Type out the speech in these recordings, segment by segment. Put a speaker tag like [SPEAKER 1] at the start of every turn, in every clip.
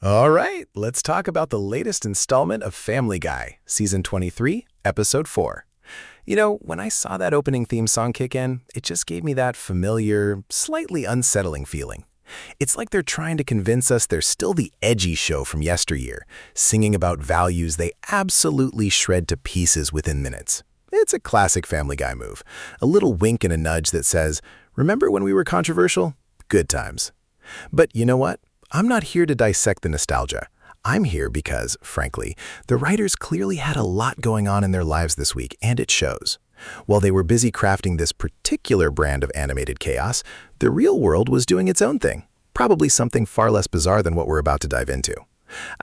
[SPEAKER 1] All right, let's talk about the latest installment of Family Guy, Season 23, Episode 4. When I saw that opening theme song kick in, it just gave me that familiar, slightly unsettling feeling. It's like they're trying to convince us they're still the edgy show from yesteryear, singing about values they absolutely shred to pieces within minutes. It's a classic Family Guy move, a little wink and a nudge that says, "Remember when we were controversial? Good times." But you know what? I'm not here to dissect the nostalgia. I'm here because, frankly, the writers clearly had a lot going on in their lives this week, and it shows. While they were busy crafting this particular brand of animated chaos, the real world was doing its own thing, probably something far less bizarre than what we're about to dive into.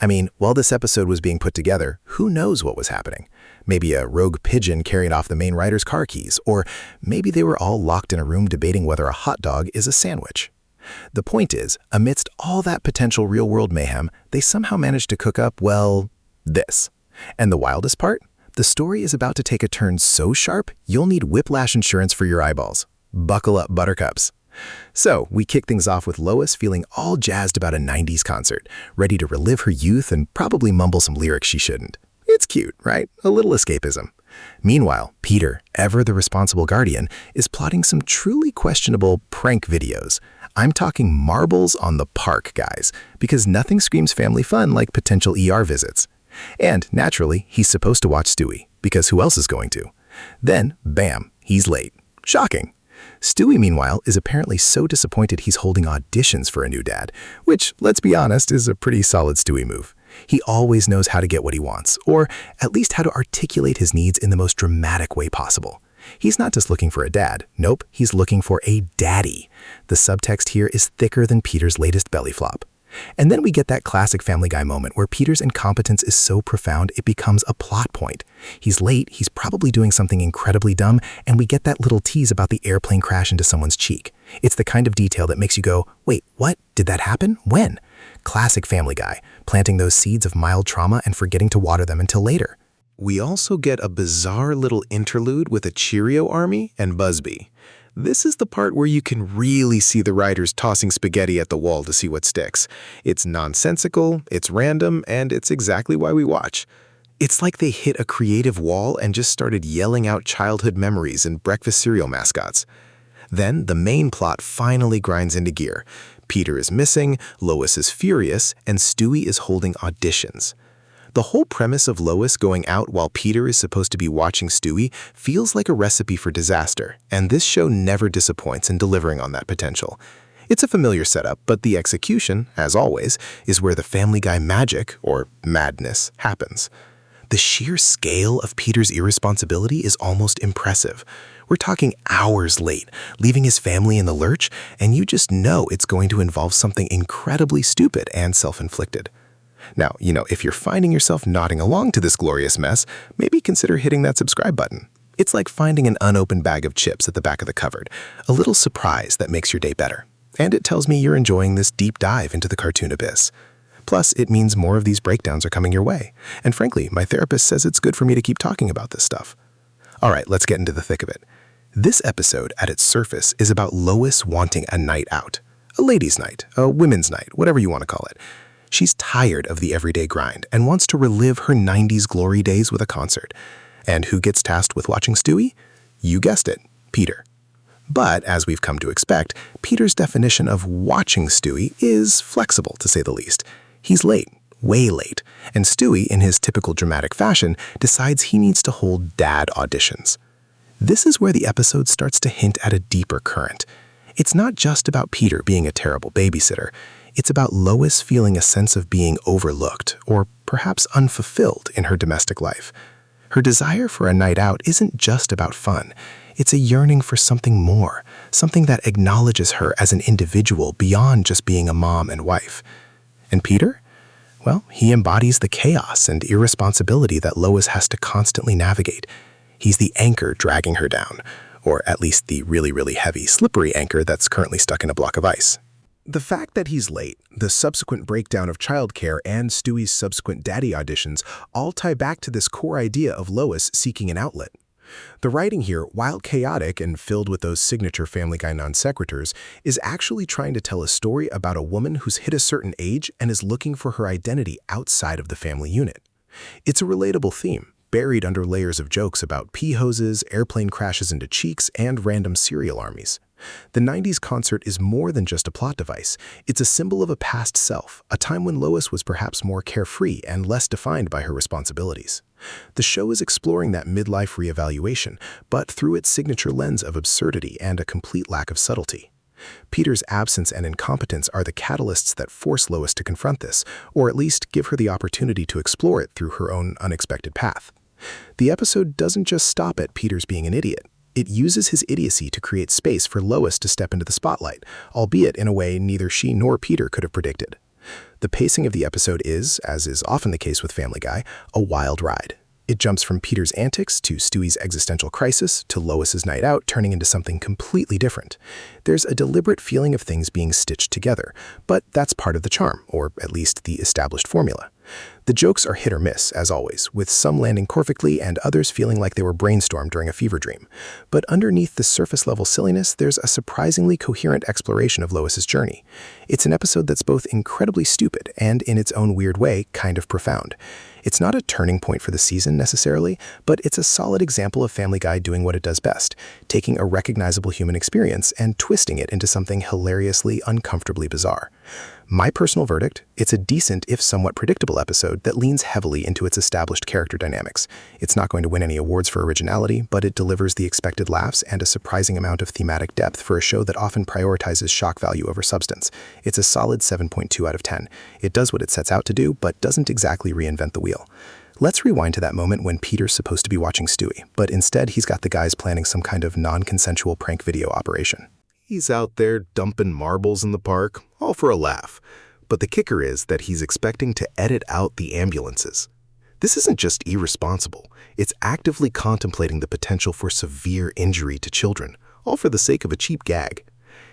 [SPEAKER 1] I mean, while this episode was being put together, who knows what was happening? Maybe a rogue pigeon carried off the main writer's car keys, or maybe they were all locked in a room debating whether a hot dog is a sandwich. The point is, amidst all that potential real-world mayhem, they somehow managed to cook up, well, this. And the wildest part? The story is about to take a turn so sharp, you'll need whiplash insurance for your eyeballs. Buckle up, buttercups. So, we kick things off with Lois feeling all jazzed about a 90s concert, ready to relive her youth and probably mumble some lyrics she shouldn't. It's cute, right? A little escapism. Meanwhile, Peter, ever the responsible guardian, is plotting some truly questionable prank videos. I'm talking marbles on the park, guys, because nothing screams family fun like potential ER visits. And, naturally, he's supposed to watch Stewie, because who else is going to? Then, bam, he's late. Shocking. Stewie, meanwhile, is apparently so disappointed he's holding auditions for a new dad, which, let's be honest, is a pretty solid Stewie move. He always knows how to get what he wants, or at least how to articulate his needs in the most dramatic way possible. He's not just looking for a dad. Nope, he's looking for a daddy. The subtext here is thicker than Peter's latest belly flop. And then we get that classic Family Guy moment where Peter's incompetence is so profound it becomes a plot point. He's late, he's probably doing something incredibly dumb, and we get that little tease about the airplane crash into someone's cheek. It's the kind of detail that makes you go, wait, what? Did that happen? When? Classic Family Guy, planting those seeds of mild trauma and forgetting to water them until later. We also get a bizarre little interlude with a Cheerio Army and Busby. This is the part where you can really see the writers tossing spaghetti at the wall to see what sticks. It's nonsensical, it's random, and it's exactly why we watch. It's like they hit a creative wall and just started yelling out childhood memories and breakfast cereal mascots. Then the main plot finally grinds into gear. Peter is missing, Lois is furious, and Stewie is holding auditions. The whole premise of Lois going out while Peter is supposed to be watching Stewie feels like a recipe for disaster, and this show never disappoints in delivering on that potential. It's a familiar setup, but the execution, as always, is where the Family Guy magic, or madness, happens. The sheer scale of Peter's irresponsibility is almost impressive. We're talking hours late, leaving his family in the lurch, and you just know it's going to involve something incredibly stupid and self-inflicted. Now, if you're finding yourself nodding along to this glorious mess, maybe consider hitting that subscribe button. It's like finding an unopened bag of chips at the back of the cupboard, a little surprise that makes your day better. And it tells me you're enjoying this deep dive into the cartoon abyss. Plus, it means more of these breakdowns are coming your way. And frankly, my therapist says it's good for me to keep talking about this stuff. All right, let's get into the thick of it. This episode, at its surface, is about Lois wanting a night out. A ladies' night, a women's night, whatever you want to call it. She's tired of the everyday grind and wants to relive her 90s glory days with a concert. And who gets tasked with watching Stewie? You guessed it, Peter. But, as we've come to expect, Peter's definition of watching Stewie is flexible, to say the least. He's late, way late, and Stewie, in his typical dramatic fashion, decides he needs to hold dad auditions. This is where the episode starts to hint at a deeper current. It's not just about Peter being a terrible babysitter. It's about Lois feeling a sense of being overlooked, or perhaps unfulfilled in her domestic life. Her desire for a night out isn't just about fun. It's a yearning for something more, something that acknowledges her as an individual beyond just being a mom and wife. And Peter? Well, he embodies the chaos and irresponsibility that Lois has to constantly navigate. He's the anchor dragging her down, or at least the really, really heavy, slippery anchor that's currently stuck in a block of ice. The fact that he's late, the subsequent breakdown of childcare, and Stewie's subsequent daddy auditions all tie back to this core idea of Lois seeking an outlet. The writing here, while chaotic and filled with those signature Family Guy non sequiturs, is actually trying to tell a story about a woman who's hit a certain age and is looking for her identity outside of the family unit. It's a relatable theme, buried under layers of jokes about pee hoses, airplane crashes into cheeks, and random cereal armies. The 90s concert is more than just a plot device. It's a symbol of a past self, a time when Lois was perhaps more carefree and less defined by her responsibilities. The show is exploring that midlife reevaluation, but through its signature lens of absurdity and a complete lack of subtlety. Peter's absence and incompetence are the catalysts that force Lois to confront this, or at least give her the opportunity to explore it through her own unexpected path. The episode doesn't just stop at Peter's being an idiot. It uses his idiocy to create space for Lois to step into the spotlight, albeit in a way neither she nor Peter could have predicted. The pacing of the episode is, as is often the case with Family Guy, a wild ride. It jumps from Peter's antics to Stewie's existential crisis to Lois's night out turning into something completely different. There's a deliberate feeling of things being stitched together, but that's part of the charm, or at least the established formula. The jokes are hit or miss, as always, with some landing perfectly and others feeling like they were brainstormed during a fever dream. But underneath the surface-level silliness, there's a surprisingly coherent exploration of Lois's journey. It's an episode that's both incredibly stupid and, in its own weird way, kind of profound. It's not a turning point for the season necessarily, but it's a solid example of Family Guy doing what it does best, taking a recognizable human experience and twisting it into something hilariously, uncomfortably bizarre. My personal verdict, it's a decent, if somewhat predictable episode that leans heavily into its established character dynamics. It's not going to win any awards for originality, but it delivers the expected laughs and a surprising amount of thematic depth for a show that often prioritizes shock value over substance. It's a solid 7.2 out of 10. It does what it sets out to do, but doesn't exactly reinvent the wheel. Let's rewind to that moment when Peter's supposed to be watching Stewie, but instead he's got the guys planning some kind of non-consensual prank video operation. He's out there dumping marbles in the park, all for a laugh. But the kicker is that he's expecting to edit out the ambulances. This isn't just irresponsible, it's actively contemplating the potential for severe injury to children, all for the sake of a cheap gag.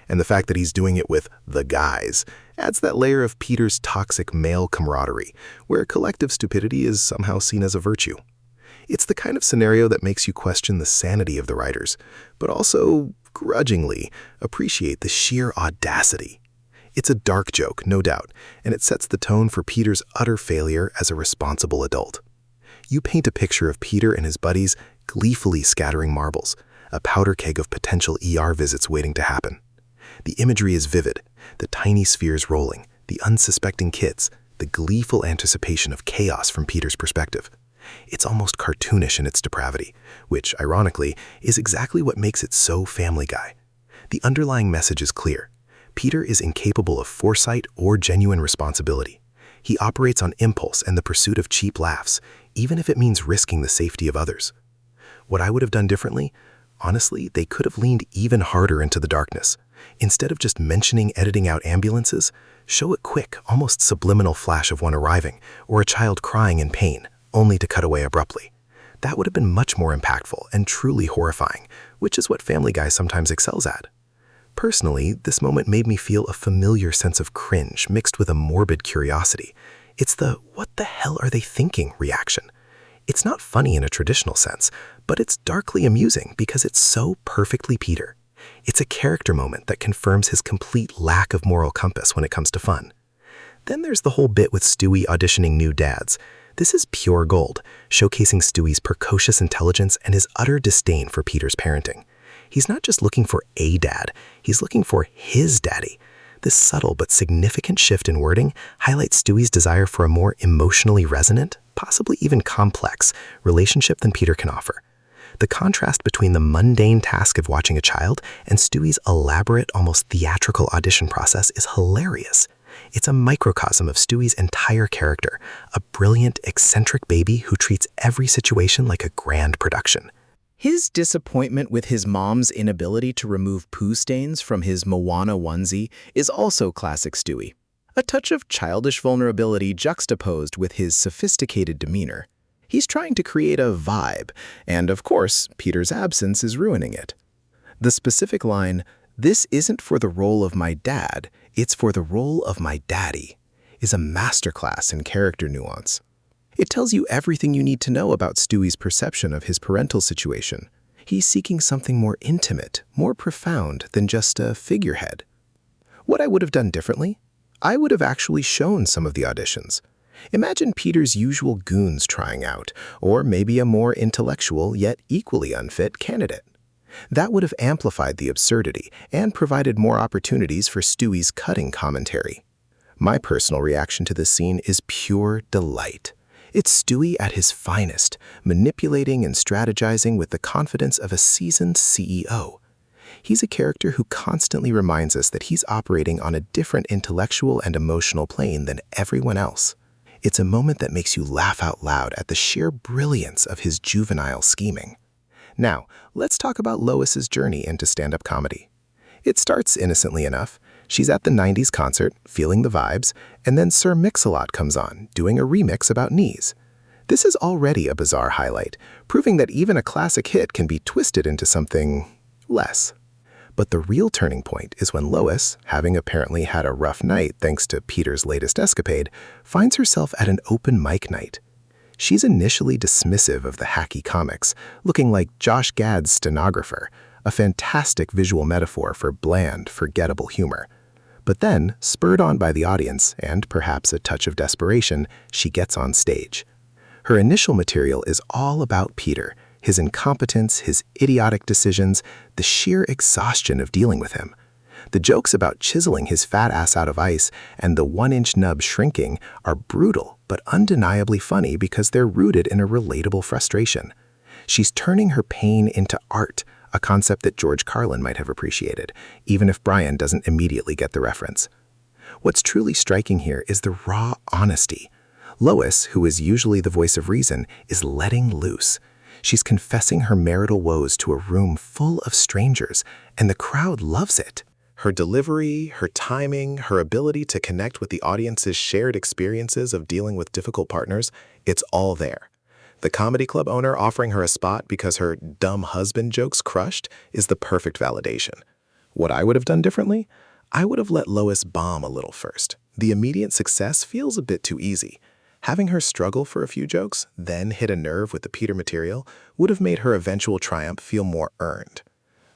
[SPEAKER 1] And the fact that he's doing it with the guys adds that layer of Peter's toxic male camaraderie, where collective stupidity is somehow seen as a virtue. It's the kind of scenario that makes you question the sanity of the writers, but also, grudgingly, appreciate the sheer audacity. It's a dark joke, no doubt, and it sets the tone for Peter's utter failure as a responsible adult. You paint a picture of Peter and his buddies gleefully scattering marbles, a powder keg of potential ER visits waiting to happen. The imagery is vivid, the tiny spheres rolling, the unsuspecting kids, the gleeful anticipation of chaos from Peter's perspective. It's almost cartoonish in its depravity, which, ironically, is exactly what makes it so Family Guy. The underlying message is clear. Peter is incapable of foresight or genuine responsibility. He operates on impulse and the pursuit of cheap laughs, even if it means risking the safety of others. What I would have done differently? Honestly, they could have leaned even harder into the darkness. Instead of just mentioning editing out ambulances, show a quick, almost subliminal flash of one arriving, or a child crying in pain, only to cut away abruptly. That would have been much more impactful and truly horrifying, which is what Family Guy sometimes excels at. Personally, this moment made me feel a familiar sense of cringe mixed with a morbid curiosity. It's the "what the hell are they thinking" reaction. It's not funny in a traditional sense, but it's darkly amusing because it's so perfectly Peter. It's a character moment that confirms his complete lack of moral compass when it comes to fun. Then there's the whole bit with Stewie auditioning new dads. This is pure gold, showcasing Stewie's precocious intelligence and his utter disdain for Peter's parenting. He's not just looking for a dad, he's looking for his daddy. This subtle but significant shift in wording highlights Stewie's desire for a more emotionally resonant, possibly even complex, relationship than Peter can offer. The contrast between the mundane task of watching a child and Stewie's elaborate, almost theatrical audition process is hilarious. It's a microcosm of Stewie's entire character, a brilliant, eccentric baby who treats every situation like a grand production. His disappointment with his mom's inability to remove poo stains from his Moana onesie is also classic Stewie. A touch of childish vulnerability juxtaposed with his sophisticated demeanor. He's trying to create a vibe, and of course, Peter's absence is ruining it. The specific line, "This isn't for the role of my dad, it's for the role of my daddy," is a masterclass in character nuance. It tells you everything you need to know about Stewie's perception of his parental situation. He's seeking something more intimate, more profound than just a figurehead. What I would have done differently? I would have actually shown some of the auditions. Imagine Peter's usual goons trying out, or maybe a more intellectual yet equally unfit candidate. That would have amplified the absurdity and provided more opportunities for Stewie's cutting commentary. My personal reaction to this scene is pure delight. It's Stewie at his finest, manipulating and strategizing with the confidence of a seasoned CEO. He's a character who constantly reminds us that he's operating on a different intellectual and emotional plane than everyone else. It's a moment that makes you laugh out loud at the sheer brilliance of his juvenile scheming. Now, let's talk about Lois's journey into stand-up comedy. It starts innocently enough. She's at the 90s concert, feeling the vibes, and then Sir Mix-a-Lot comes on, doing a remix about knees. This is already a bizarre highlight, proving that even a classic hit can be twisted into something less. But the real turning point is when Lois, having apparently had a rough night thanks to Peter's latest escapade, finds herself at an open mic night. She's initially dismissive of the hacky comics, looking like Josh Gad's stenographer, a fantastic visual metaphor for bland, forgettable humor. But then, spurred on by the audience and perhaps a touch of desperation, she gets on stage. Her initial material is all about Peter, his incompetence, his idiotic decisions, the sheer exhaustion of dealing with him. The jokes about chiseling his fat ass out of ice and the one-inch nub shrinking are brutal but undeniably funny because they're rooted in a relatable frustration. She's turning her pain into art, a concept that George Carlin might have appreciated, even if Brian doesn't immediately get the reference. What's truly striking here is the raw honesty. Lois, who is usually the voice of reason, is letting loose. She's confessing her marital woes to a room full of strangers, and the crowd loves it. Her delivery, her timing, her ability to connect with the audience's shared experiences of dealing with difficult partners, it's all there. The comedy club owner offering her a spot because her dumb husband jokes crushed is the perfect validation. What I would have done differently? I would have let Lois bomb a little first. The immediate success feels a bit too easy. Having her struggle for a few jokes, then hit a nerve with the Peter material, would have made her eventual triumph feel more earned.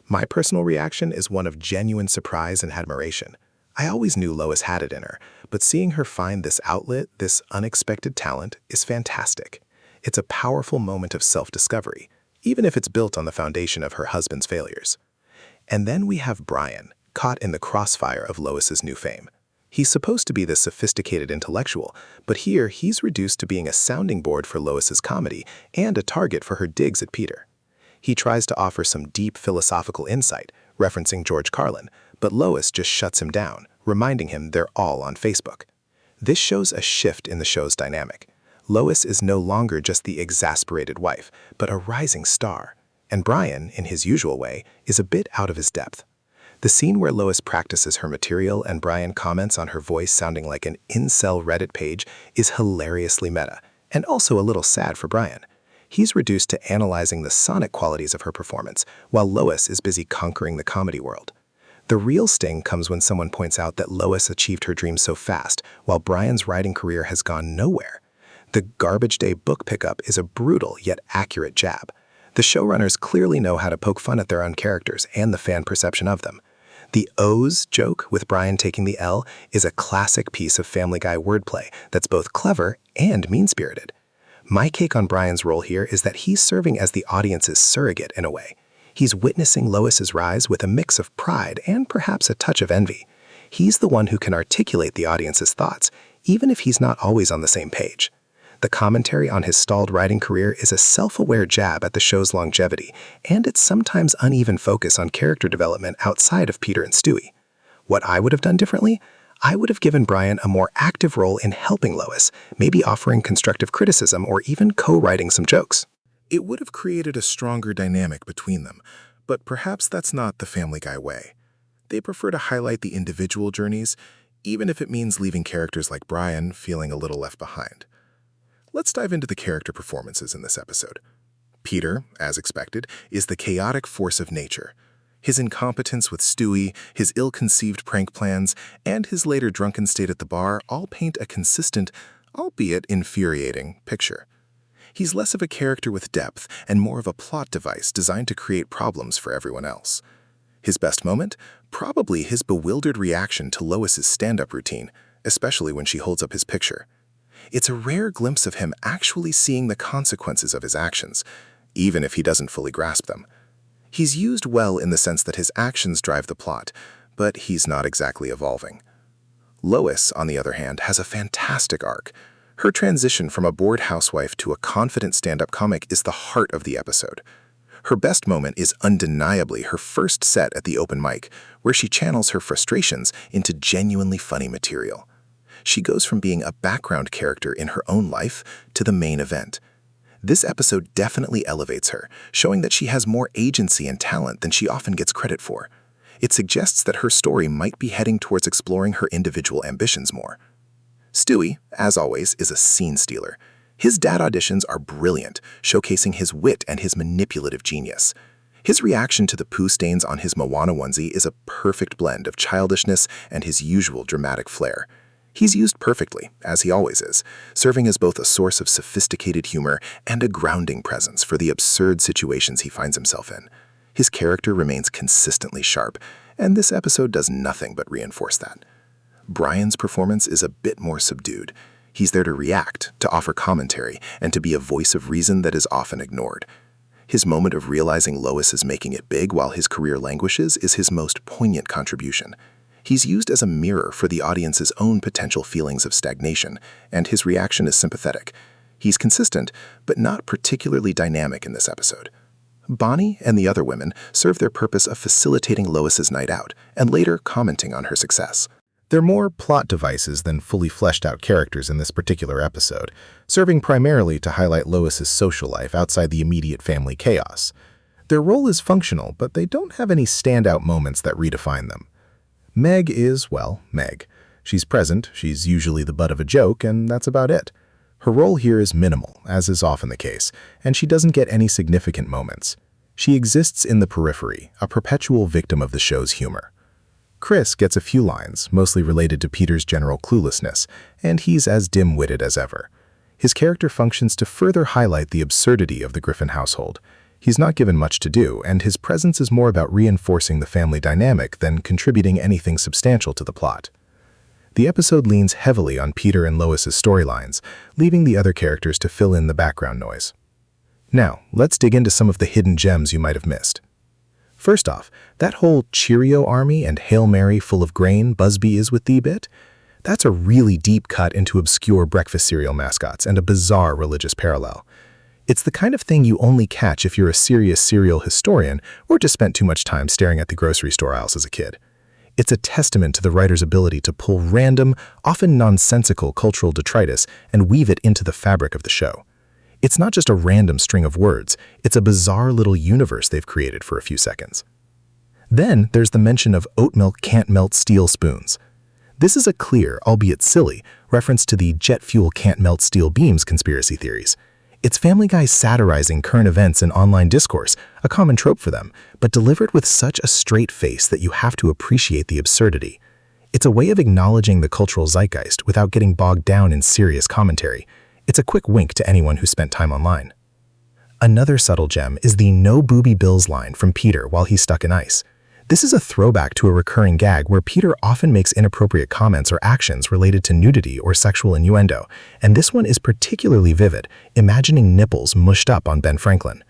[SPEAKER 1] My personal reaction is one of genuine surprise and admiration. I always knew Lois had it in her, but seeing her find this outlet, this unexpected talent, is fantastic. It's a powerful moment of self-discovery, even if it's built on the foundation of her husband's failures. And then we have Brian, caught in the crossfire of Lois's new fame. He's supposed to be this sophisticated intellectual, but here he's reduced to being a sounding board for Lois's comedy and a target for her digs at Peter. He tries to offer some deep philosophical insight, referencing George Carlin, but Lois just shuts him down, reminding him they're all on Facebook. This shows a shift in the show's dynamic. Lois is no longer just the exasperated wife, but a rising star. And Brian, in his usual way, is a bit out of his depth. The scene where Lois practices her material and Brian comments on her voice sounding like an incel Reddit page is hilariously meta, and also a little sad for Brian. He's reduced to analyzing the sonic qualities of her performance, while Lois is busy conquering the comedy world. The real sting comes when someone points out that Lois achieved her dreams so fast, while Brian's writing career has gone nowhere. The Garbage Day book pickup is a brutal yet accurate jab. The showrunners clearly know how to poke fun at their own characters and the fan perception of them. The O's joke with Brian taking the L is a classic piece of Family Guy wordplay that's both clever and mean-spirited. My take on Brian's role here is that he's serving as the audience's surrogate in a way. He's witnessing Lois's rise with a mix of pride and perhaps a touch of envy. He's the one who can articulate the audience's thoughts, even if he's not always on the same page. The commentary on his stalled writing career is a self-aware jab at the show's longevity and its sometimes uneven focus on character development outside of Peter and Stewie. What I would have done differently? I would have given Brian a more active role in helping Lois, maybe offering constructive criticism or even co-writing some jokes. It would have created a stronger dynamic between them, but perhaps that's not the Family Guy way. They prefer to highlight the individual journeys, even if it means leaving characters like Brian feeling a little left behind. Let's dive into the character performances in this episode. Peter, as expected, is the chaotic force of nature. His incompetence with Stewie, his ill-conceived prank plans, and his later drunken state at the bar all paint a consistent, albeit infuriating, picture. He's less of a character with depth and more of a plot device designed to create problems for everyone else. His best moment? Probably his bewildered reaction to Lois's stand-up routine, especially when she holds up his picture. It's a rare glimpse of him actually seeing the consequences of his actions, even if he doesn't fully grasp them. He's used well in the sense that his actions drive the plot, but he's not exactly evolving. Lois, on the other hand, has a fantastic arc. Her transition from a bored housewife to a confident stand-up comic is the heart of the episode. Her best moment is undeniably her first set at the open mic, where she channels her frustrations into genuinely funny material. She goes from being a background character in her own life to the main event. This episode definitely elevates her, showing that she has more agency and talent than she often gets credit for. It suggests that her story might be heading towards exploring her individual ambitions more. Stewie, as always, is a scene stealer. His dad auditions are brilliant, showcasing his wit and his manipulative genius. His reaction to the poo stains on his Moana onesie is a perfect blend of childishness and his usual dramatic flair. He's used perfectly, as he always is, serving as both a source of sophisticated humor and a grounding presence for the absurd situations he finds himself in. His character remains consistently sharp, and this episode does nothing but reinforce that. Brian's performance is a bit more subdued. He's there to react, to offer commentary, and to be a voice of reason that is often ignored. His moment of realizing Lois is making it big while his career languishes is his most poignant contribution. He's used as a mirror for the audience's own potential feelings of stagnation, and his reaction is sympathetic. He's consistent, but not particularly dynamic in this episode. Bonnie and the other women serve their purpose of facilitating Lois's night out, and later commenting on her success. They're more plot devices than fully fleshed-out characters in this particular episode, serving primarily to highlight Lois's social life outside the immediate family chaos. Their role is functional, but they don't have any standout moments that redefine them. Meg is, well, Meg. She's present, she's usually the butt of a joke, and that's about it. Her role here is minimal, as is often the case, and she doesn't get any significant moments. She exists in the periphery, a perpetual victim of the show's humor. Chris gets a few lines, mostly related to Peter's general cluelessness, and he's as dim-witted as ever. His character functions to further highlight the absurdity of the Griffin household. He's not given much to do, and his presence is more about reinforcing the family dynamic than contributing anything substantial to the plot. The episode leans heavily on Peter and Lois's storylines, leaving the other characters to fill in the background noise. Now, let's dig into some of the hidden gems you might have missed. First off, that whole Cheerio Army and Hail Mary full of grain Busby is with thee bit? That's a really deep cut into obscure breakfast cereal mascots and a bizarre religious parallel. It's the kind of thing you only catch if you're a serious cereal historian or just spent too much time staring at the grocery store aisles as a kid. It's a testament to the writer's ability to pull random, often nonsensical cultural detritus and weave it into the fabric of the show. It's not just a random string of words, it's a bizarre little universe they've created for a few seconds. Then there's the mention of oat milk can't melt steel spoons. This is a clear, albeit silly, reference to the jet fuel can't melt steel beams conspiracy theories. It's Family Guy satirizing current events and online discourse, a common trope for them, but delivered with such a straight face that you have to appreciate the absurdity. It's a way of acknowledging the cultural zeitgeist without getting bogged down in serious commentary. It's a quick wink to anyone who spent time online. Another subtle gem is the "no booby bills" line from Peter while he's stuck in ice. This is a throwback to a recurring gag where Peter often makes inappropriate comments or actions related to nudity or sexual innuendo, and this one is particularly vivid, imagining nipples mushed up on Ben Franklin.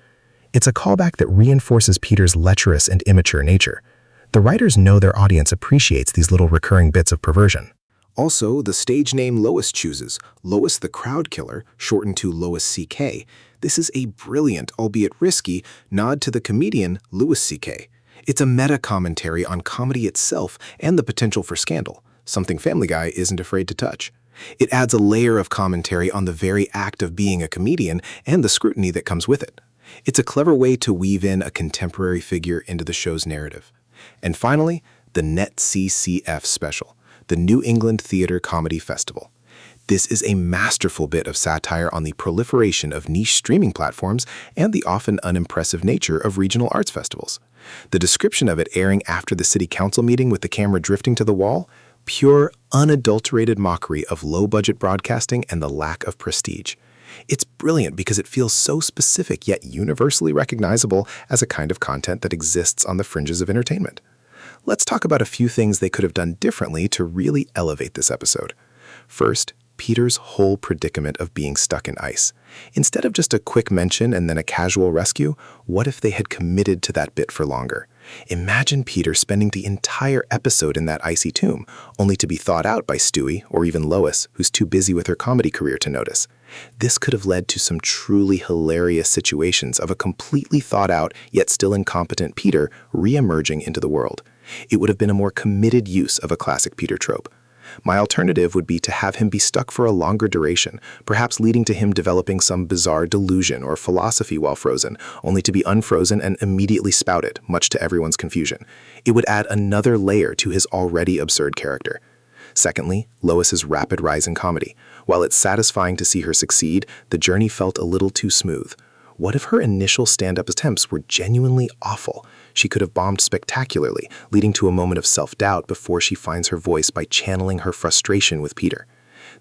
[SPEAKER 1] It's a callback that reinforces Peter's lecherous and immature nature. The writers know their audience appreciates these little recurring bits of perversion. Also, the stage name Lois chooses, Lois the Crowd Killer, shortened to Lois C.K. This is a brilliant, albeit risky, nod to the comedian Louis C.K. It's a meta-commentary on comedy itself and the potential for scandal, something Family Guy isn't afraid to touch. It adds a layer of commentary on the very act of being a comedian and the scrutiny that comes with it. It's a clever way to weave in a contemporary figure into the show's narrative. And finally, the NETCCF special, the New England Theater Comedy Festival. This is a masterful bit of satire on the proliferation of niche streaming platforms and the often unimpressive nature of regional arts festivals. The description of it airing after the city council meeting with the camera drifting to the wall, Pure, unadulterated mockery of low-budget broadcasting and the lack of prestige. It's brilliant because it feels so specific yet universally recognizable as a kind of content that exists on the fringes of entertainment. Let's talk about a few things they could have done differently to really elevate this episode. First, Peter's whole predicament of being stuck in ice. Instead of just a quick mention and then a casual rescue, what if they had committed to that bit for longer? Imagine Peter spending the entire episode in that icy tomb, only to be thawed out by Stewie or even Lois, who's too busy with her comedy career to notice. This could have led to some truly hilarious situations of a completely thawed out yet still incompetent Peter re-emerging into the world. It would have been a more committed use of a classic Peter trope. My alternative would be to have him be stuck for a longer duration, perhaps leading to him developing some bizarre delusion or philosophy while frozen, only to be unfrozen and immediately spouted, much to everyone's confusion. It would add another layer to his already absurd character. Secondly, Lois's rapid rise in comedy. While it's satisfying to see her succeed, the journey felt a little too smooth. What if her initial stand-up attempts were genuinely awful? She could have bombed spectacularly, leading to a moment of self-doubt before she finds her voice by channeling her frustration with Peter.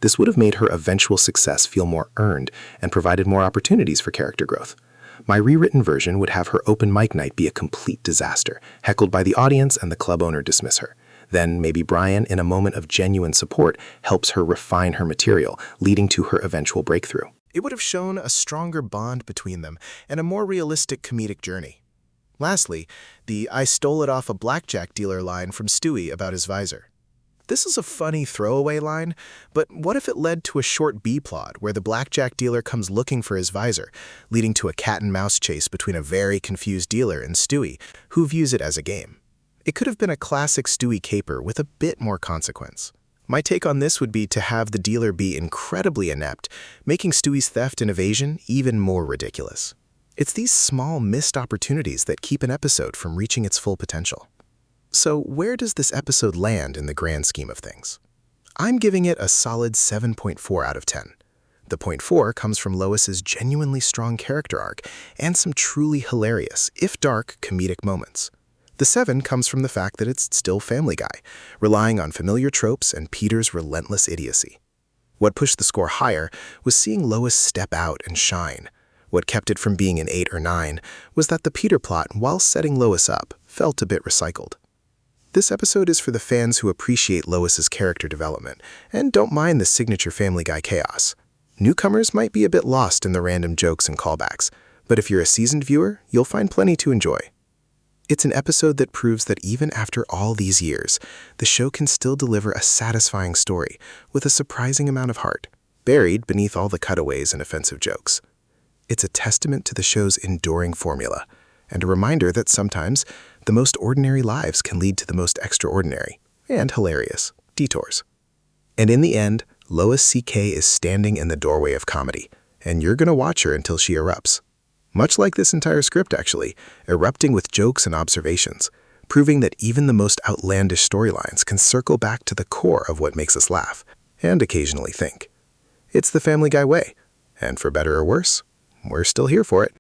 [SPEAKER 1] This would have made her eventual success feel more earned and provided more opportunities for character growth. My rewritten version would have her open mic night be a complete disaster, heckled by the audience and the club owner dismiss her. Then maybe Brian, in a moment of genuine support, helps her refine her material, leading to her eventual breakthrough. It would have shown a stronger bond between them and a more realistic comedic journey. Lastly, the "I stole it off a blackjack dealer" line from Stewie about his visor. This is a funny throwaway line, but what if it led to a short B-plot where the blackjack dealer comes looking for his visor, leading to a cat-and-mouse chase between a very confused dealer and Stewie, who views it as a game? It could have been a classic Stewie caper with a bit more consequence. My take on this would be to have the dealer be incredibly inept, making Stewie's theft and evasion even more ridiculous. It's these small missed opportunities that keep an episode from reaching its full potential. So where does this episode land in the grand scheme of things? I'm giving it a solid 7.4 out of 10. The 0.4 comes from Lois's genuinely strong character arc and some truly hilarious, if dark, comedic moments. The 7 comes from the fact that it's still Family Guy, relying on familiar tropes and Peter's relentless idiocy. What pushed the score higher was seeing Lois step out and shine. What kept it from being an 8 or 9 was that the Peter plot, while setting Lois up, felt a bit recycled. This episode is for the fans who appreciate Lois's character development and don't mind the signature Family Guy chaos. Newcomers might be a bit lost in the random jokes and callbacks, but if you're a seasoned viewer, you'll find plenty to enjoy. It's an episode that proves that even after all these years, the show can still deliver a satisfying story with a surprising amount of heart, buried beneath all the cutaways and offensive jokes. It's a testament to the show's enduring formula, and a reminder that sometimes the most ordinary lives can lead to the most extraordinary and hilarious detours. And in the end, Lois C.K. is standing in the doorway of comedy, and you're going to watch her until she erupts. Much like this entire script, actually, erupting with jokes and observations, proving that even the most outlandish storylines can circle back to the core of what makes us laugh, and occasionally think. It's the Family Guy way, and for better or worse, we're still here for it.